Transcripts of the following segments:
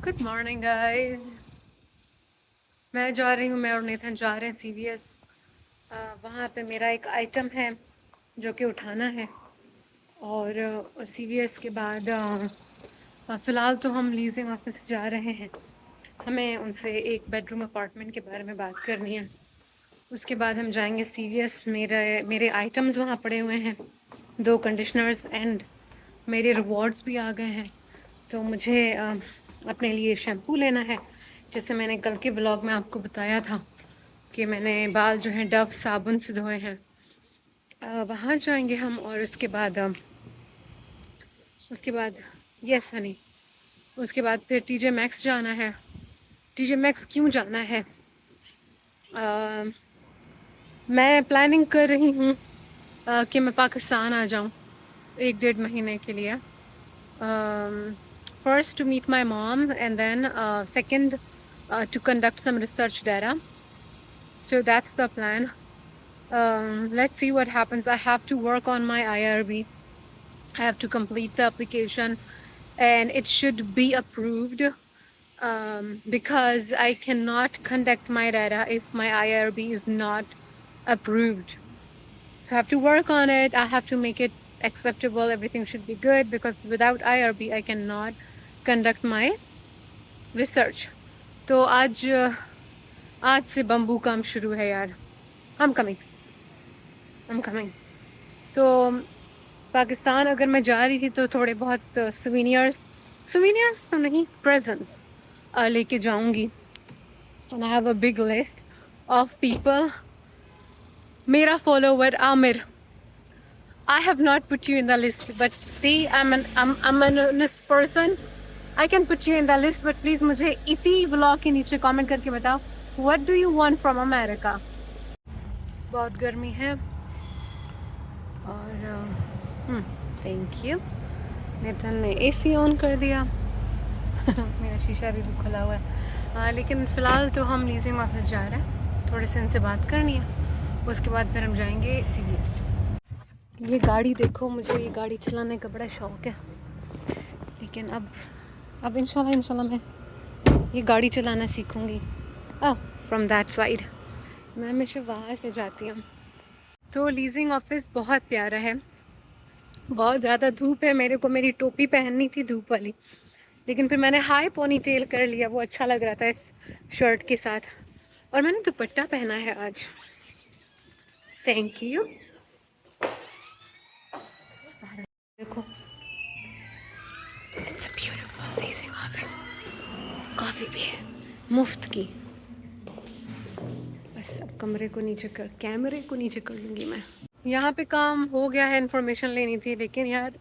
Good morning guys. मैं जा रही हूँ, मैं और नेथन जा रहे हैं CVS। वहाँ पे मेरा एक आइटम है जो कि उठाना है। और CVS के बाद फ़िलहाल तो हम लीजिंग ऑफिस जा रहे हैं। हमें उनसे एक बेडरूम अपार्टमेंट के बारे में बात करनी है। उसके बाद हम जाएंगे CVS। मेरे आइटम्स वहाँ पड़े हुए हैं, 2 कंडीशनर्स एंड मेरे रिवॉर्ड्स भी आ गए हैं। तो मुझे अपने लिए शैम्पू लेना है, जैसे मैंने कल के व्लॉग में आपको बताया था कि मैंने बाल जो हैं डव साबुन से धोए हैं। वहाँ जाएंगे हम। और उसके बाद यस हनी, उसके बाद फिर TJ Maxx जाना है। TJ Maxx क्यों जाना है? मैं प्लानिंग कर रही हूँ कि मैं पाकिस्तान आ जाऊँ 1-1.5 महीने के लिए। First to meet my mom, and then second to conduct some research data. So that's the plan. Let's see what happens. I have to work on my IRB. I have to complete the application and it should be approved, because I cannot conduct my data if my IRB is not approved. So I have to work on it. I have to make it acceptable. Everything should be good, because without IRB I cannot conduct my research. तो आज से bamboo काम शुरू है यार। I'm coming. तो पाकिस्तान अगर मैं जा रही थी तो थोड़े बहुत सुवीनियर्स तो नहीं, प्रेजेंट्स लेके जाऊंगी। And I have a big list of people. मेरा follower Aamir, I have not put you in the list, but see, I'm an honest person. I can put you in the list, but please मुझे इसी vlog के नीचे comment करके बताओ, what do you want from America? बहुत गर्मी है। और थैंक यू। नेथन ने AC ऑन कर दिया। मेरा शीशा भी खुला हुआ है। लेकिन फ़िलहाल तो हम लीजिंग ऑफिस जा रहे हैं, थोड़े से इनसे बात करनी है। उसके बाद फिर हम जाएंगे CVS। ये गाड़ी देखो, मुझे ये गाड़ी चलाने का बड़ा शौक़ है, लेकिन अब इंशाल्लाह मैं ये गाड़ी चलाना सीखूँगी। फ्रॉम दैट साइड मैं हमेशा वहाँ से जाती हूँ। तो लीजिंग ऑफिस बहुत प्यारा है। बहुत ज़्यादा धूप है, मेरे को मेरी टोपी पहननी थी धूप वाली, लेकिन फिर मैंने हाई पोनी टेल कर लिया, वो अच्छा लग रहा था इस शर्ट के साथ। और मैंने दुपट्टा पहना है आज। Thank you. देखो, it's a beautiful leasing office. Coffee भी है मुफ्त की। बस अब कैमरे को नीचे कर लूँगी मैं। यहाँ पे काम हो गया है, इन्फॉर्मेशन लेनी थी, लेकिन यार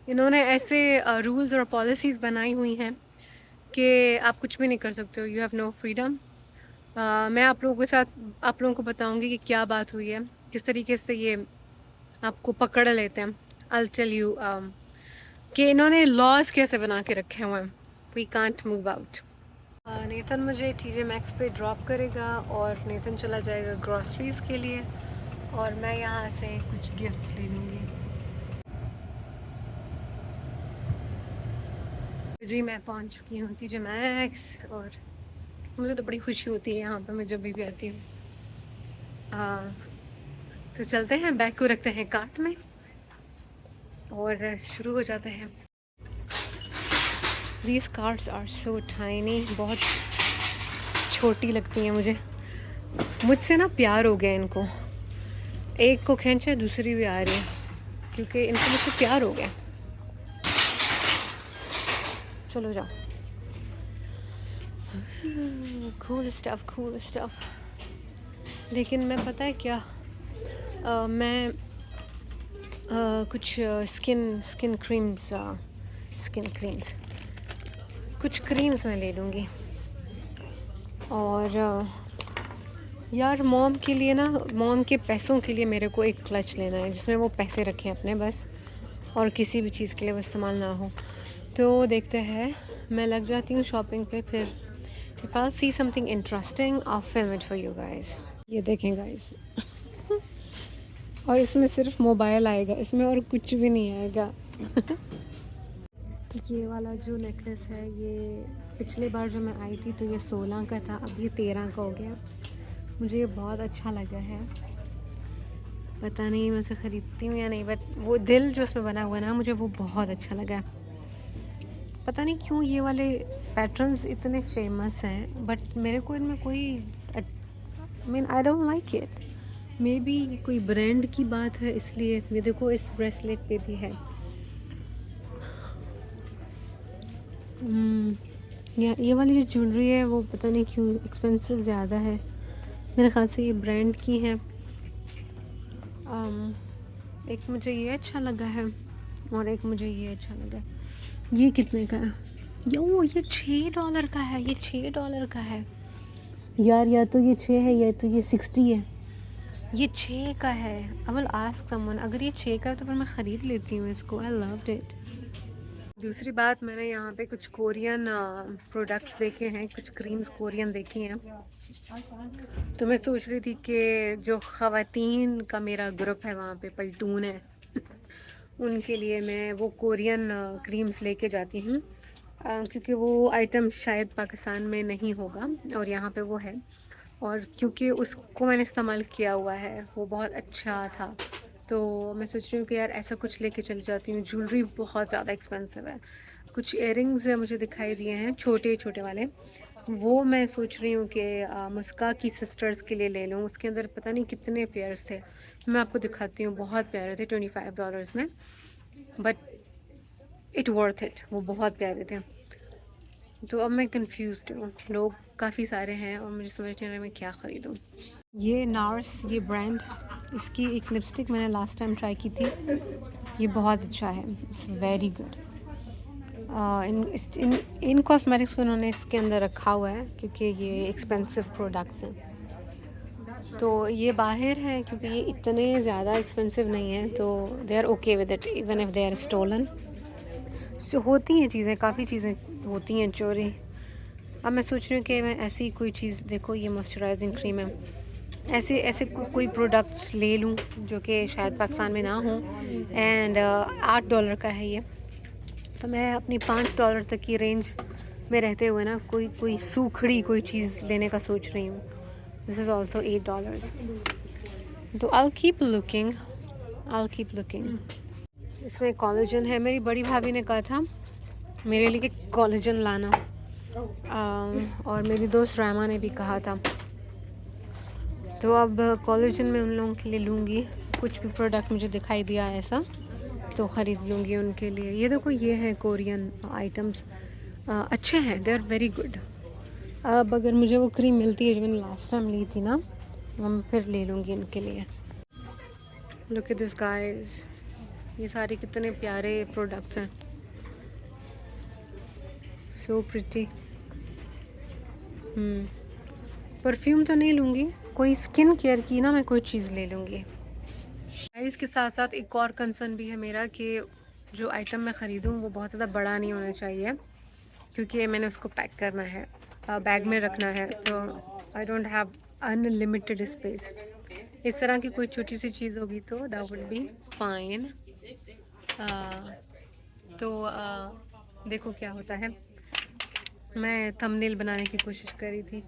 इन्होंने ऐसे रूल्स और पॉलिसीज़ बनाई हुई हैं कि आप कुछ भी नहीं कर सकते हो। You have no freedom. मैं आप लोगों को बताऊंगी कि क्या बात हुई है, किस तरीके से ये आपको पकड़ लेते हैं। I'll tell you कि इन्होंने लॉज कैसे बना के रखे हुए हैं। We can't move out. Nathan मुझे TJ Maxx पे ड्रॉप करेगा और नेथन चला जाएगा ग्रॉसरीज़ के लिए, और मैं यहाँ से कुछ गिफ्ट्स ले लूँगी। जी मैं पहुँच चुकी हूँ TJ Maxx, और मुझे तो बड़ी खुशी होती है यहाँ पर, मैं जब भी आती हूँ। तो चलते हैं, बैग को रखते हैं कार्ट में और शुरू हो जाते हैं। These carts are so tiny, बहुत छोटी लगती हैं मुझे। मुझसे ना प्यार हो गया इनको। एक को खींचा, दूसरी भी आ रही है, क्योंकि इनको मुझसे प्यार हो गया। चलो जाओ। Cool stuff. लेकिन मैं पता है क्या, मैं कुछ स्किन क्रीम्स कुछ क्रीम्स मैं ले लूँगी। और यार मॉम के लिए ना, मॉम के पैसों के लिए मेरे को एक क्लच लेना है जिसमें वो पैसे रखें अपने बस, और किसी भी चीज़ के लिए वो इस्तेमाल ना हो। तो देखते हैं, मैं लग जाती हूँ शॉपिंग पे। फिर if I see something interesting I film it for you guys. ये देखें गाइस। और इसमें सिर्फ मोबाइल आएगा, इसमें और कुछ भी नहीं आएगा। ये वाला जो नेकलेस है ये पिछले बार जो मैं आई थी तो ये 16 का था, अब ये 13 का हो गया। मुझे ये बहुत अच्छा लगा है, पता नहीं मैं उसे ख़रीदती हूँ या नहीं, बट वो दिल जो उसमें बना हुआ है ना, मुझे वो बहुत अच्छा लगा। पता नहीं क्यों ये वाले पैटर्न्स इतने फेमस हैं, बट मेरे को इनमें कोई mean I don't like it. May be कोई ब्रांड की बात है इसलिए। ये देखो इस ब्रेसलेट पे भी है। ये वाली जो ज्वेलरी है वो पता नहीं क्यों एक्सपेंसिव ज़्यादा है। मेरे ख़्याल से ये ब्रांड की है। एक मुझे ये अच्छा लगा है और एक मुझे ये अच्छा लगा। ये कितने का है? ये $6 का है। ये $6 का है यार। या तो ये 6 है या तो ये 60 है। ये 6 का है। I will ask someone. अगर ये 6 का है तो फिर मैं ख़रीद लेती हूँ इसको। I loved it. दूसरी बात, मैंने यहाँ पे कुछ कोरियन प्रोडक्ट्स देखे हैं, कुछ क्रीम्स कोरियन देखी हैं। तो मैं सोच रही थी कि जो ख़वातीन का मेरा ग्रुप है वहाँ पे, पल्टून है, उनके लिए मैं वो कोरियन क्रीम्स लेके जाती हूँ, क्योंकि वो आइटम शायद पाकिस्तान में नहीं होगा और यहाँ पे वो है। और क्योंकि उसको मैंने इस्तेमाल किया हुआ है, वो बहुत अच्छा था, तो मैं सोच रही हूँ कि यार ऐसा कुछ लेके चली जाती हूँ। ज्वेलरी बहुत ज़्यादा एक्सपेंसिव है। कुछ इयरिंग्स मुझे दिखाई दिए हैं छोटे छोटे वाले, वो मैं सोच रही हूँ कि मुस्का की सिस्टर्स के लिए ले लूँ। उसके अंदर पता नहीं कितने पेयर्स थे, मैं आपको दिखाती हूँ। बहुत प्यारे थे, $25 में, बट इट वर्थ इट। वो बहुत प्यारे थे। तो अब मैं कंफ्यूज्ड हूँ, लोग काफ़ी सारे हैं और मुझे समझ नहीं आ रहा मैं क्या ख़रीदूँ। ये नार्स, ये ब्रांड, इसकी एक लिपस्टिक मैंने लास्ट टाइम ट्राई की थी। ये बहुत अच्छा है, it's very good. In cosmetics को इन्होंने इसके अंदर रखा हुआ है क्योंकि ये एक्सपेंसिव प्रोडक्ट्स हैं। तो ये बाहर है क्योंकि ये इतने ज़्यादा एक्सपेंसिव नहीं है, तो they are okay with it even if they are stolen. जो होती हैं चीज़ें, काफ़ी चीज़ें होती हैं चोरी। अब मैं सोच रही हूँ कि मैं ऐसी कोई चीज़, देखो ये मॉइस्चराइजिंग क्रीम है, ऐसे ऐसे कोई प्रोडक्ट ले लूँ जो कि शायद पाकिस्तान में ना हो। एंड $8 का है ये। तो मैं अपनी $5 तक की रेंज में रहते हुए ना कोई सूखड़ी कोई चीज़ लेने का सोच रही हूँ। This is also $8। तो आई कीप लुकिंग। इसमें कोलेजन है। मेरी बड़ी भाभी ने कहा था मेरे लिए कोलेजन लाना, और मेरी दोस्त रामा ने भी कहा था। तो अब कोलेजन में उन लोगों के लिए लूँगी। कुछ भी प्रोडक्ट मुझे दिखाई दिया ऐसा तो ख़रीद लूँगी उनके लिए। ये देखो, ये हैं कोरियन आइटम्स, अच्छे हैं, दे आर वेरी गुड। अब अगर मुझे वो क्रीम मिलती है जो मैंने लास्ट टाइम ली थी ना, हम फिर ले लूँगी इनके लिए। लुक एट दिस गाइस, ये सारे कितने प्यारे प्रोडक्ट्स हैं, सो प्रिटी। परफ्यूम तो नहीं लूँगी, कोई स्किन केयर की ना मैं कोई चीज़ ले लूँगी। इसके साथ साथ एक और कंसर्न भी है मेरा कि जो आइटम मैं ख़रीदूँ वो बहुत ज़्यादा बड़ा नहीं होना चाहिए, क्योंकि मैंने उसको पैक करना है, बैग में रखना है, तो I don't have unlimited space. इस तरह की कोई छोटी सी चीज़ होगी तो दैट वुड बी फाइन। देखो क्या होता है। मैं थंबनेल बनाने की कोशिश कर रही थी।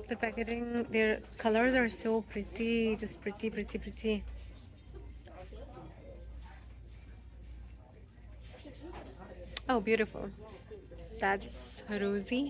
The packaging, their colors are so pretty, just pretty. Oh, beautiful. That's rosy.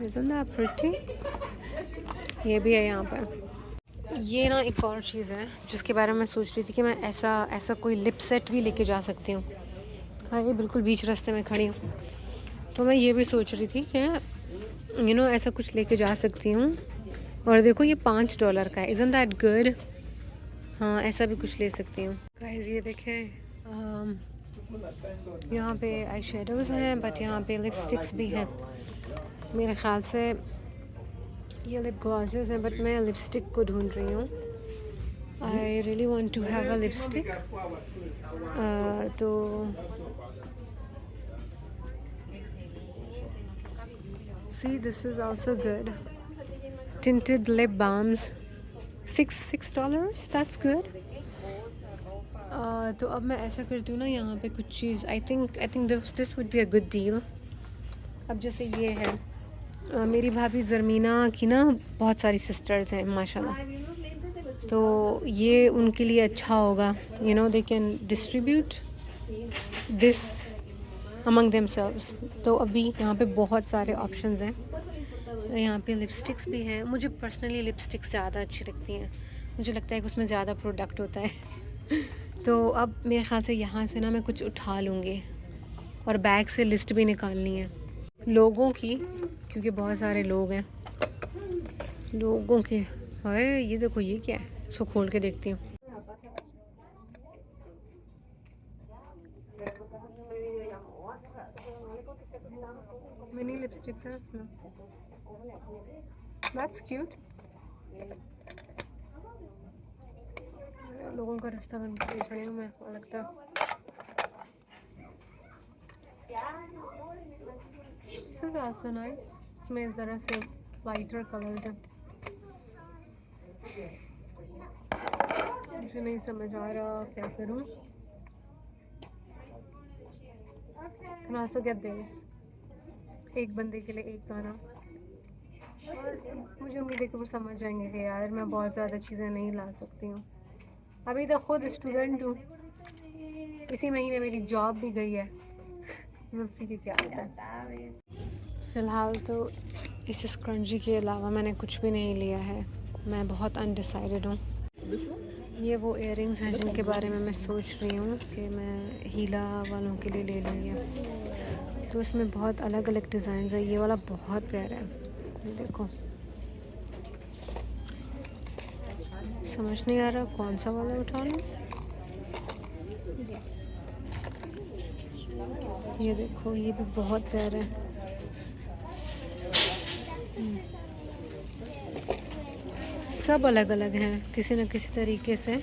Isn't that pretty? ये भी है यहाँ पर। ये ना एक और चीज़ है जिसके बारे में मैं सोच रही थी कि मैं ऐसा कोई लिप सेट भी लेके जा सकती हूँ। हाँ, ये बिल्कुल बीच रास्ते में खड़ी हूँ, तो मैं ये भी सोच रही थी कि ऐसा कुछ लेके जा सकती हूँ। और देखो ये $5 का है। Isn't that good? हाँ, ऐसा भी कुछ ले सकती हूँ। गाइस ये देखें, यहाँ पे आई शेडोज़ हैं, बट यहाँ पे लिपस्टिक्स भी हैं। मेरे ख़्याल से ये लिप ग्लॉसेस हैं, बट मैं लिपस्टिक को ढूंढ रही हूँ। I really want to have a lipstick. तो see, this is also good. tinted lip balms, $6 that's good. तो अब मैं ऐसा करती हूँ ना, यहाँ पे कुछ चीज़ I think this would be a good deal. अब जैसे ये है, मेरी भाभी ज़रमीना की ना बहुत सारी सिस्टर्स हैं माशाल्लाह, तो ये उनके लिए अच्छा होगा. You know they can distribute this among themselves. तो अभी यहाँ पे बहुत सारे ऑप्शंस हैं. तो यहाँ पे लिपस्टिक्स भी हैं. मुझे पर्सनली लिपस्टिक्स ज़्यादा अच्छी लगती हैं. मुझे लगता है कि उसमें ज़्यादा प्रोडक्ट होता है. तो अब मेरे ख़्याल से यहाँ से ना मैं कुछ उठा लूँगी और बैग से लिस्ट भी निकालनी है लोगों की, क्योंकि बहुत सारे लोग हैं. लोगों की हाय, ये देखो ये क्या है, इसको खोल के देखती हूँ. मिनी लिपस्टिक्स है इसमें. That's cute. लोगों का रास्ता बन के खड़ी हूँ मैं, लगता है. This is also nice. इसमें ज़रा से लाइटर कलर है. मुझे नहीं समझ आ रहा क्या करूँ. Can also get this. एक बंदे के लिए एक गाना. और मुझे उम्मीद है कि वो समझ जाएंगे कि यार मैं बहुत ज़्यादा चीज़ें नहीं ला सकती हूँ. अभी तो खुद स्टूडेंट हूँ. इसी महीने मेरी जॉब भी गई है. उसी की क्या होता है. फ़िलहाल तो इस स्क्रंजी के अलावा मैंने कुछ भी नहीं लिया है. मैं बहुत अनडिसाइडेड हूँ. ये वो इयररिंग्स हैं जिनके बारे में मैं सोच रही हूँ कि मैं हीला वालों के लिए ले लूँ. ये तो इसमें बहुत अलग अलग डिज़ाइन है. ये वाला बहुत प्यारा है. ये देखो, समझ नहीं आ रहा कौन सा वाला उठा लूँ. ये देखो, ये भी बहुत प्यारा है. सब अलग अलग हैं किसी न किसी तरीके से.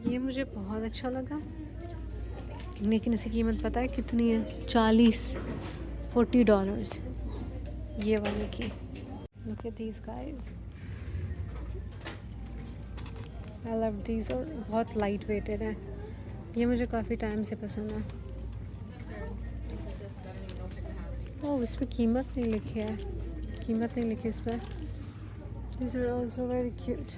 ये मुझे बहुत अच्छा लगा, लेकिन इसकी कीमत पता है कितनी है? $40 ये वाले की. Look at these guys. I love these. और बहुत लाइट वेटेड है. ये मुझे काफ़ी टाइम से पसंद है. ओह, इस पर कीमत नहीं लिखी है. कीमत नहीं लिखी इस पर. These are also very cute.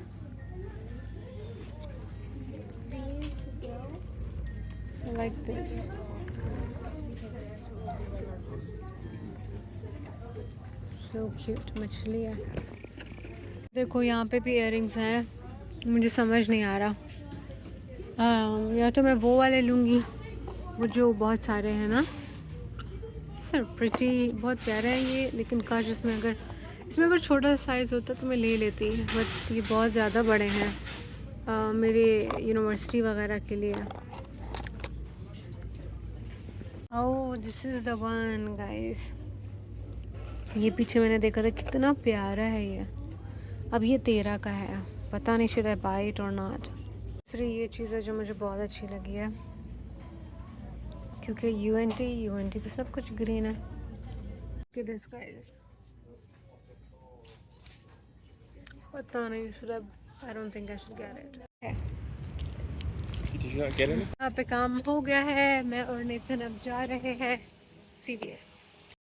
I like this. So cute. मछली है. देखो यहाँ पे भी इयररिंग्स हैं. मुझे समझ नहीं आ रहा. या तो मैं वो वाले लूँगी, वो जो बहुत सारे हैं ना. सर प्रिटी, बहुत प्यारा है ये. लेकिन काश इसमें अगर छोटा साइज़ होता तो मैं ले लेती. बट ये बहुत ज़्यादा बड़े हैं मेरे यूनिवर्सिटी वगैरह के लिए. Oh, this is the one guys. ये पीछे मैंने देखा था, कितना प्यारा है ये. अब ये 13 का है. पता नहीं शुड आई बाय इट और नॉट. दूसरी ये चीज़ है जो मुझे बहुत अच्छी लगी है, क्योंकि यूएनटी तो सब कुछ ग्रीन है. दिस गाइस, पता नहीं should I don't think I should get it. यहाँ पे काम हो गया है. मैं और नेथन अब जा रहे हैं CVS.